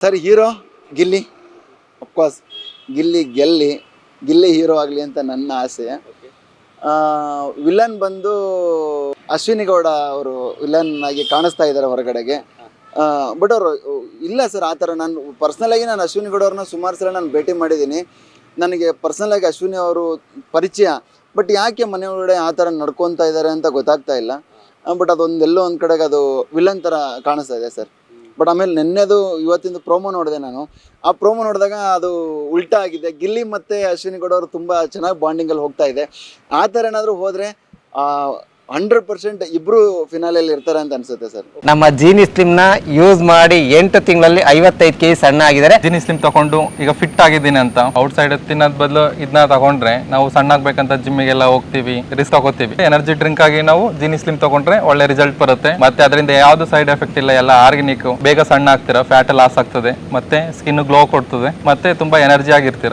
Sir hero Gilli, of course Gilli hero ಆಗಲಿ ಅಂತ ನನ್ನ ಆಸೆ. ವಿಲನ್ ಬಂದು ಅಶ್ವಿನಿ ಗೌಡ ಅವರು ವಿಲನ್ ಆಗಿ ಕಾಣಿಸ್ತಾ ಇದ್ದಾರೆ ಹೊರಗಡೆಗೆ. ಬಟ್ ಅವರು ಇಲ್ಲ ಸರ್ ಆ ಥರ. ನಾನು ಪರ್ಸ್ನಲಾಗಿ ನಾನು ಅಶ್ವಿನಿ ಗೌಡ ಅವ್ರನ್ನ ಸುಮಾರು ಸಲ ನಾನು ಭೇಟಿ ಮಾಡಿದ್ದೀನಿ. ನನಗೆ ಪರ್ಸ್ನಲಾಗಿ ಅಶ್ವಿನಿ ಅವರು ಪರಿಚಯ. ಬಟ್ ಯಾಕೆ ಮನೆ ಒಳಗಡೆ ಆ ಥರ ನಡ್ಕೊತಾ ಇದ್ದಾರೆ ಅಂತ ಗೊತ್ತಾಗ್ತಾ ಇಲ್ಲ. ಬಟ್ ಅದೊಂದೆಲ್ಲೋ ಒಂದು ಕಡೆಗೆ ಅದು ವಿಲನ್ ಥರ ಕಾಣಿಸ್ತಾ ಇದೆ ಸರ್. ಬಟ್ ಆಮೇಲೆ ನೆನ್ನೆದು ಇವತ್ತಿಂದು ಪ್ರೋಮೋ ನೋಡಿದೆ ನಾನು. ಆ ಪ್ರೋಮೋ ನೋಡಿದಾಗ ಅದು ಉಲ್ಟಾ ಆಗಿದೆ. ಗಿಲ್ಲಿ ಮತ್ತು ಅಶ್ವಿನಿ ಗೌಡ ಅವರು ತುಂಬ ಚೆನ್ನಾಗಿ ಬಾಂಡಿಂಗಲ್ಲಿ ಹೋಗ್ತಾ ಇದೆ. ಆ ಥರ ಏನಾದರೂ ಹೋದರೆ 100% ಇಬ್ಬರು ಫಿನಾಲೆಯಲ್ಲಿ ಇರ್ತಾರೆ ಅಂತ ಅನ್ಸುತ್ತೆ ಸರ್. ನಮ್ಮ ಜೀನಿ ಸ್ಲಿಮ್ನ ಯೂಸ್ ಮಾಡಿ 8 ತಿಂಗಳಲ್ಲಿ 55 kg ಸಣ್ಣ ಆಗಿದ್ದಾರೆ. ಜೀನಿ ಸ್ಲಿಮ್ ತಗೊಂಡು ಈಗ ಫಿಟ್ ಆಗಿದ್ದೀನಿ ಅಂತ ಔಟ್ ಸೈಡ್ ತಿನ್ನೋದ್ ಬದಲು ಇದನ್ನ ತಗೊಂಡ್ರೆ ನಾವು ಸಣ್ಣ ಆಗ್ಬೇಕಂತ ಜಿಮ್ಮಿಗೆಲ್ಲ ಹೋಗ್ತೀವಿ, ರಿಸ್ಕ್ ತಗೋತೀವಿ. ಎನರ್ಜಿ ಡ್ರಿಂಕ್ ಆಗಿ ನಾವು ಜೀನಿ ಸ್ಲಿಮ್ ತಗೊಂಡ್ರೆ ಒಳ್ಳೆ ರಿಸಲ್ಟ್ ಬರುತ್ತೆ. ಮತ್ತೆ ಅದರಿಂದ ಯಾವ್ದು ಸೈಡ್ ಎಫೆಕ್ಟ್ ಇಲ್ಲ, ಎಲ್ಲ ಆರ್ಗ್ಯಾನಿಕ್. ಬೇಗ ಸಣ್ಣ ಆಗ್ತೀರಾ, ಫ್ಯಾಟ್ ಲಾಸ್ ಆಗ್ತದೆ, ಮತ್ತೆ ಸ್ಕಿನ್ ಗ್ಲೋ ಕೊಡ್ತದೆ, ಮತ್ತೆ ತುಂಬಾ ಎನರ್ಜಿ ಆಗಿರ್ತೀರಾ.